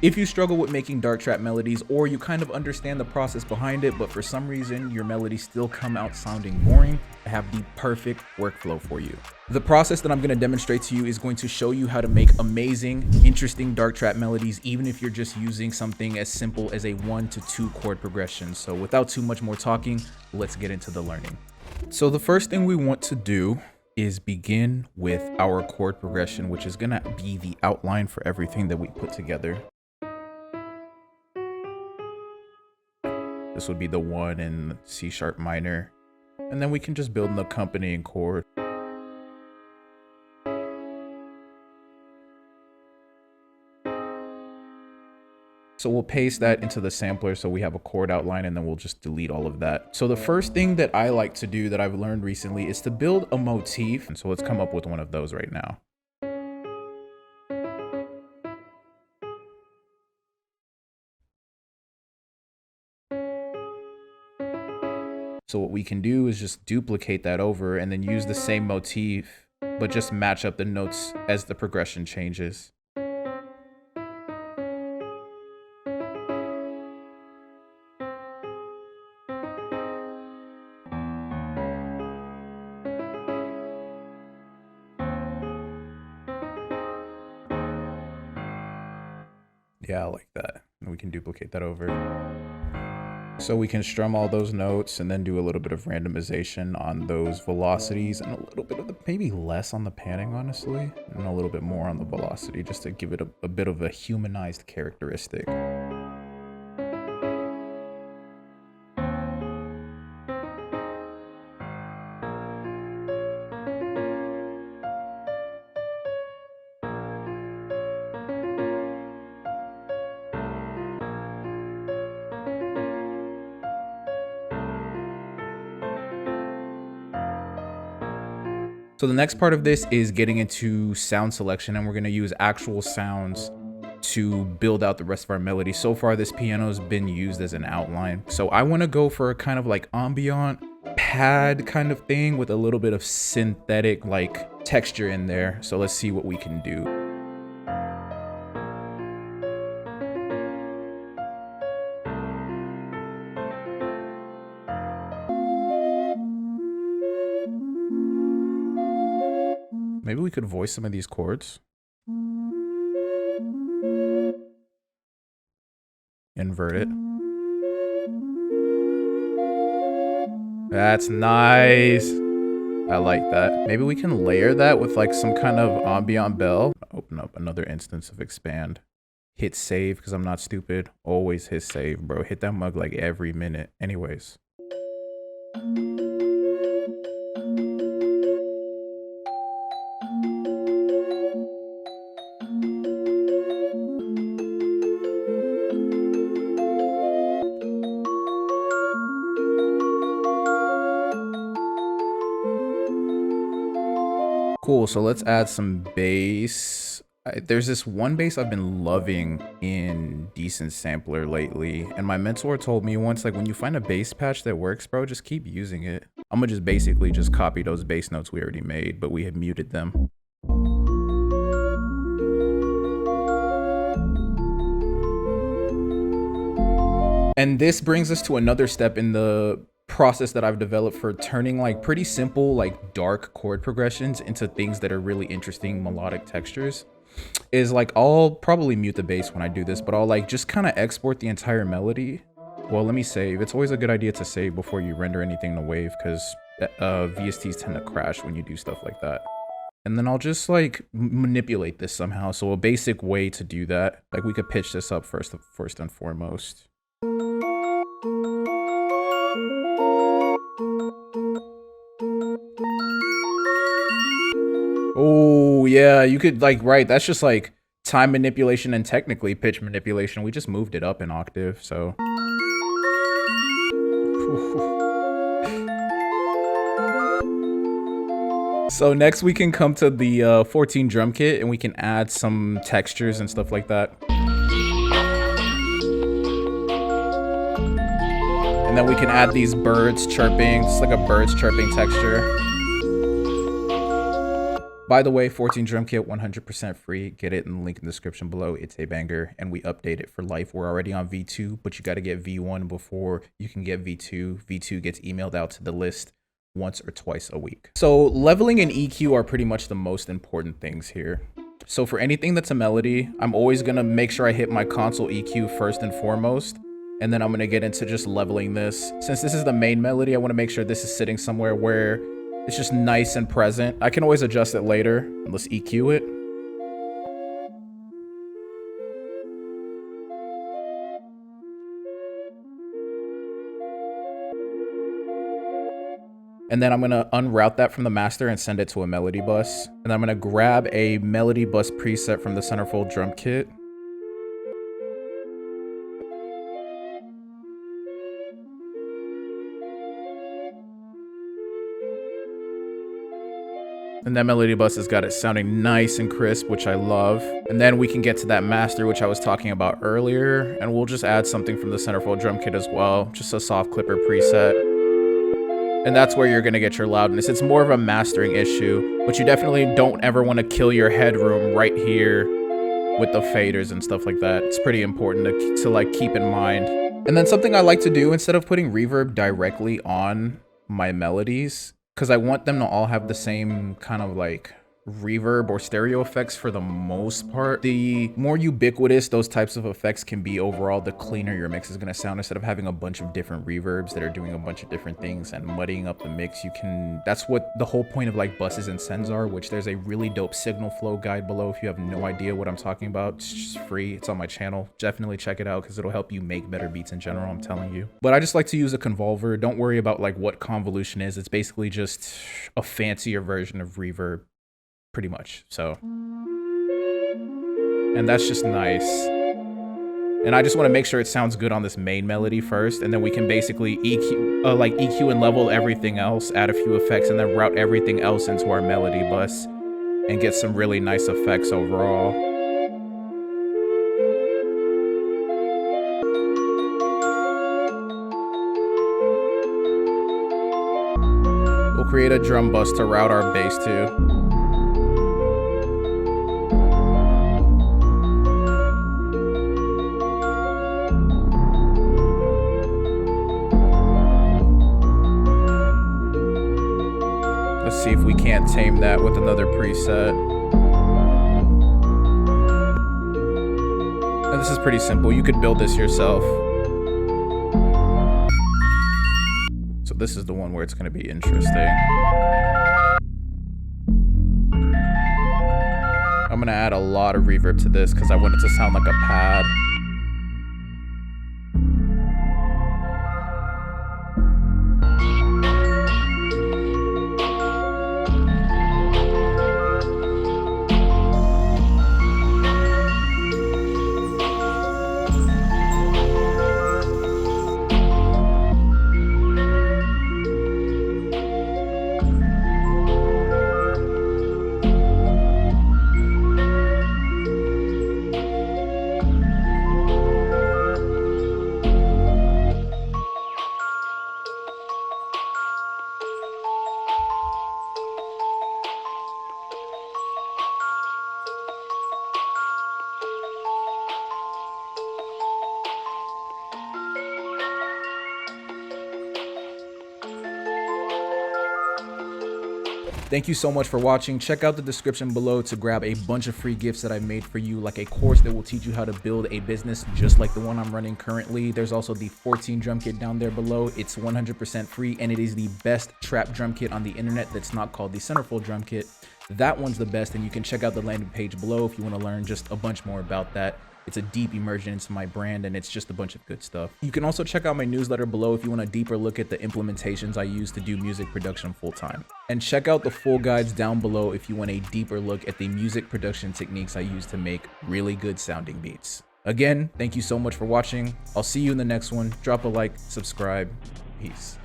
If you struggle with making dark trap melodies, or you kind of understand the process behind it, but for some reason your melodies still come out sounding boring, I have the perfect workflow for you. The process that I'm going to demonstrate to you is going to show you how to make amazing, interesting dark trap melodies, even if you're just using something as simple as a 1 to 2 chord progression. So without too much more talking, let's get into the learning. So the first thing we want to do is begin with our chord progression, which is going to be the outline for everything that we put together. This would be the 1 in C sharp minor, and then we can just build an accompanying chord. So we'll paste that into the sampler so we have a chord outline, and then we'll just delete all of that. So the first thing that I like to do that I've learned recently is to build a motif. And so let's come up with one of those right now. So what we can do is just duplicate that over and then use the same motif, but just match up the notes as the progression changes. Yeah, I like that. And we can duplicate that over. So we can strum all those notes and then do a little bit of randomization on those velocities and a little bit of the, maybe less on the panning, honestly, and a little bit more on the velocity, just to give it a bit of a humanized characteristic. So the next part of this is getting into sound selection, and we're going to use actual sounds to build out the rest of our melody. So far, this piano has been used as an outline. So I want to go for a kind of like ambient pad kind of thing with a little bit of synthetic like texture in there. So let's see what we can do. Maybe we could voice some of these chords. Invert it. That's nice. I like that. Maybe we can layer that with like some kind of ambient bell. Open up another instance of expand. Hit save because I'm not stupid. Always hit save, bro. Hit that mug like every minute. Anyways. Cool, so let's add some bass. There's this one bass I've been loving in Decent Sampler lately, and my mentor told me once, like, when you find a bass patch that works, bro, just keep using it. I'm gonna just basically just copy those bass notes we already made, but we had muted them. And this brings us to another step in the process that I've developed for turning like pretty simple, like dark chord progressions into things that are really interesting melodic textures. Is like, I'll probably mute the bass when I do this, but I'll like just kind of export the entire melody. Well, let me save. It's always a good idea to save before you render anything to wave, because VSTs tend to crash when you do stuff like that. And then I'll just like manipulate this somehow. So a basic way to do that, like we could pitch this up first and foremost. Oh yeah, you could like, right, that's just like time manipulation and technically pitch manipulation. We just moved it up an octave, so. So next we can come to the 14 drum kit and we can add some textures and stuff like that. And then we can add these birds chirping, just like a birds chirping texture. By the way, 14 drum kit, 100% free. Get it in the link in the description below. It's a banger, and we update it for life. We're already on V2, but you got to get V1 before you can get V2. V2 gets emailed out to the list once or twice a week. So leveling and EQ are pretty much the most important things here. So for anything that's a melody, I'm always gonna make sure I hit my console EQ first and foremost, and then I'm gonna get into just leveling this. Since this is the main melody, I wanna make sure this is sitting somewhere where it's just nice and present. I can always adjust it later. Let's EQ it. And then I'm gonna unroute that from the master and send it to a melody bus. And I'm gonna grab a melody bus preset from the centerfold drum kit. And that melody bus has got it sounding nice and crisp, which I love. And then we can get to that master, which I was talking about earlier. And we'll just add something from the centerfold drum kit as well. Just a soft clipper preset. And that's where you're gonna get your loudness. It's more of a mastering issue, but you definitely don't ever wanna kill your headroom right here with the faders and stuff like that. It's pretty important to like keep in mind. And then something I like to do, instead of putting reverb directly on my melodies, because I want them to all have the same kind of like reverb or stereo effects for the most part. The more ubiquitous those types of effects can be overall, the cleaner your mix is going to sound. Instead of having a bunch of different reverbs that are doing a bunch of different things and muddying up the mix, you can, that's what the whole point of like buses and sends are, which there's a really dope signal flow guide below. If you have no idea what I'm talking about, it's just free. It's on my channel. Definitely check it out because it'll help you make better beats in general, I'm telling you. But I just like to use a convolver. Don't worry about like what convolution is. It's basically just a fancier version of reverb, pretty much. So, and that's just nice. And I just want to make sure it sounds good on this main melody first, and then we can basically EQ and level everything else, add a few effects, and then route everything else into our melody bus and get some really nice effects overall. We'll create a drum bus to route our bass to. Let's see if we can't tame that with another preset. And this is pretty simple. You could build this yourself. So this is the one where it's going to be interesting. I'm going to add a lot of reverb to this because I want it to sound like a pad. Thank you so much for watching. Check out the description below to grab a bunch of free gifts that I made for you, like a course that will teach you how to build a business just like the one I'm running currently. There's also the 14 drum kit down there below. It's 100% free, and it is the best trap drum kit on the internet that's not called the centerfold drum kit. That one's the best, and you can check out the landing page below if you want to learn just a bunch more about that. It's a deep immersion into my brand, and it's just a bunch of good stuff. You can also check out my newsletter below if you want a deeper look at the implementations I use to do music production full-time. And check out the full guides down below if you want a deeper look at the music production techniques I use to make really good sounding beats. Again, thank you so much for watching. I'll see you in the next one. Drop a like, subscribe. Peace.